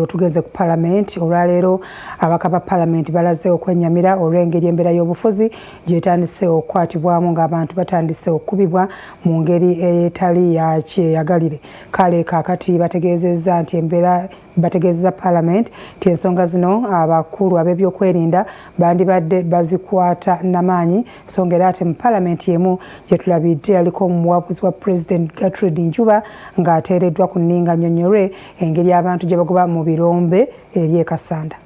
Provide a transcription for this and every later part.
olwo tugeze ku Parliament. Olwaleero ababaka ba Parliament balaze okwenyamira olw'engeri embeera y'obufuzi gyetandise okukwatibwamu ng'abantu batandise okubibwa mu ngeri etali ya kyeyagalire. Kale kaakati bategeezezza nti embeera bategeezezza Parliament nti ensonga zino abakulu ab'ebyokwerinda bandibadde bazikwata n'amaanyi nsonga era ate mu Parliament yemu gye tulabidde aliko omuwabuzi wa President Gertrude Njuba ng'ateereddwa ku nninga nnyonnyolwe engeri abantu gye bagoba mu birombe eri e Kasanda.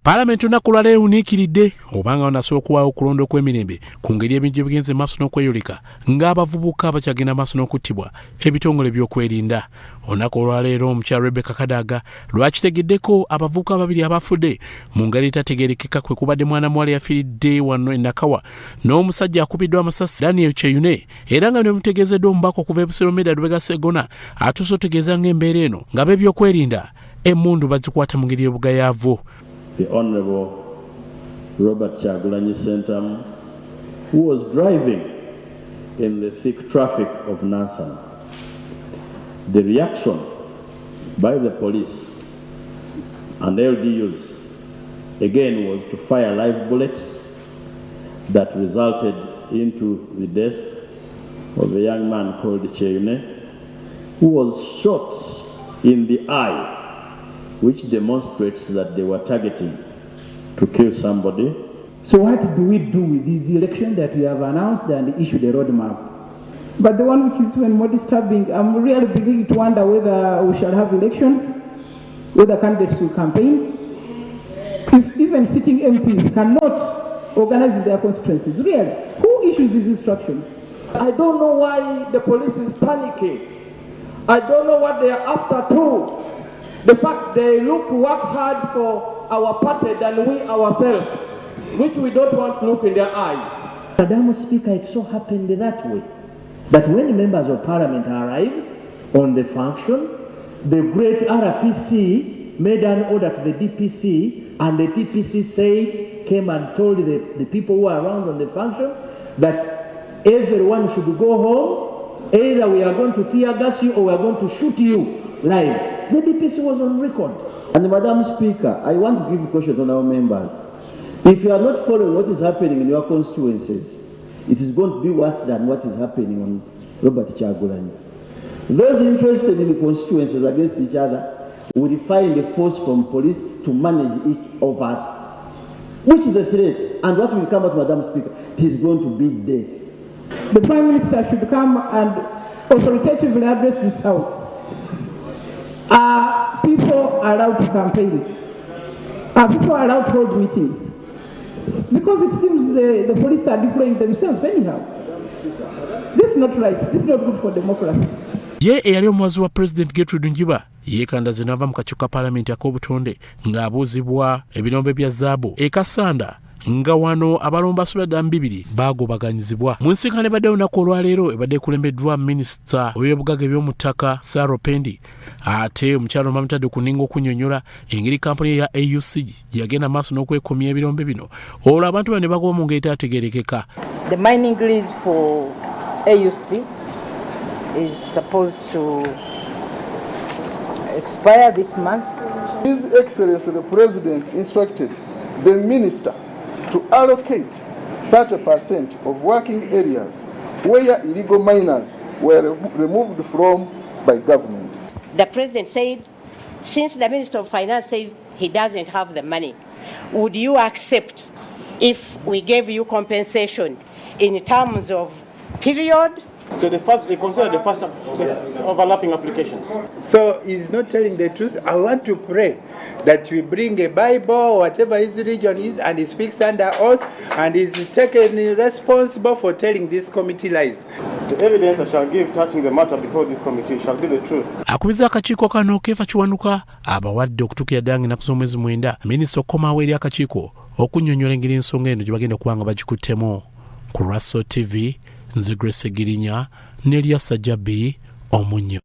Parliament olunaku lwaleero ewuniikiridde obanga wanasobola okuwaayo okulonda okw'emirembe ku ngeri ebintu gye bigenze maaso n'okweyoleka ng'abavubuka bakyagenda maaso n'okuttibwa ebitongole by'okwerinda. Olunaku olwaleero omukyala Rebecca Kadaga lwakitegeddeko abavubuka babiri abafudde mu ngeri etategeerekeka kwe kubadde mwana muwala yafiiridde wano e Nakawa n'omusajja akubiddwa amasasi Daniel Cheyune era nga bwe mutegeezeddwa omubaka okuva e Busiro Media Lubega Segona atuuse otegeeza ng'embeera eno nga b'ebyokwerinda emmundu bazikwata mu ngeri y'obugayaavu. The Honorable Robert Kyagulanyi Sentamu, who was driving in the thick traffic of Nansana. The reaction by the police and LDUs again was to fire live bullets that resulted into the death of a young man called Cheyune, who was shot in the eye, which demonstrates that they were targeting to kill somebody. So what do we do with this election that we have announced and issued a roadmap? But the one which is even more disturbing, I'm really beginning to wonder whether we shall have elections, whether candidates will campaign. If even sitting MPs cannot organize their constituencies, really, who issues these instructions? I don't know why the police is panicking. I don't know what they are after too. The fact they look to work hard for our party than we ourselves, which we don't want to look in their eyes. Madam Speaker, it so happened that way, that when members of Parliament arrived on the function, the great RPC made an order to the DPC, and the DPC came and told the people who are around on the function that everyone should go home, either we are going to tear gas you or we are going to shoot you live. The DPC was on record. And Madam Speaker, I want to give questions on our members. If you are not following what is happening in your constituencies, it is going to be worse than what is happening on Robert Kyagulanyi. Those interested in the constituencies against each other will find a force from police to manage each of us, which is a threat. And what will come out, Madam Speaker, it is going to be death. The Prime Minister should come and authoritatively address this House. Are people allowed to campaign? Are people allowed to hold meetings? Because it seems the police are deploying themselves anyhow. This is not right. This is not good for democracy. Ye eyali omuwazi wa President Gertrude Njuba yeekandaze n'ava mu kakiiko ka Parliament ak'obutonde ng'abuuzibwa ebirombe bya zaabu e Kasanda nga wano abalomba asobola bibiri baagobaganyizibwa. Mu nsisinkano ebadde olunaku olwaleero ebadde ekulembeddwa minisita w'ebyobugagga eby'omuttaka Sarah Pendi ate omukyalo mamutadde ku nninga okunnyonnyola engeri kampuni ya AUC gye yagenda maaso n'okwekomya ebirombe bino olwo abantu bano ne bagoba mu ngeri etategeerekeka. The mining lease for AUC is supposed to expire this month. His Excellency the President instructed the Minister to allocate 30% of working areas where illegal miners were removed from by government. The President said, since the Minister of Finance says he doesn't have the money, would you accept if we gave you compensation in terms of period? So we consider the first overlapping applications. So he's not telling the truth. I want to pray that we bring a Bible or whatever his religion is and he speaks under oath and is taken responsible for telling this committee lies. The evidence I shall give touching the matter before this committee shall be the truth. Akubiza akakiiko kano Kefa Kiwanuka abawadde okutuukira ddanga ennaku z'omwezi mwenda minisita okukomawo eri akakiiko okunnyonnyola engeri ensonga eno gye bagenda okuba nga bagikuttemu. Ku Russell TV, nze Grace Girinya ne Lyasa Jabi Omunyo.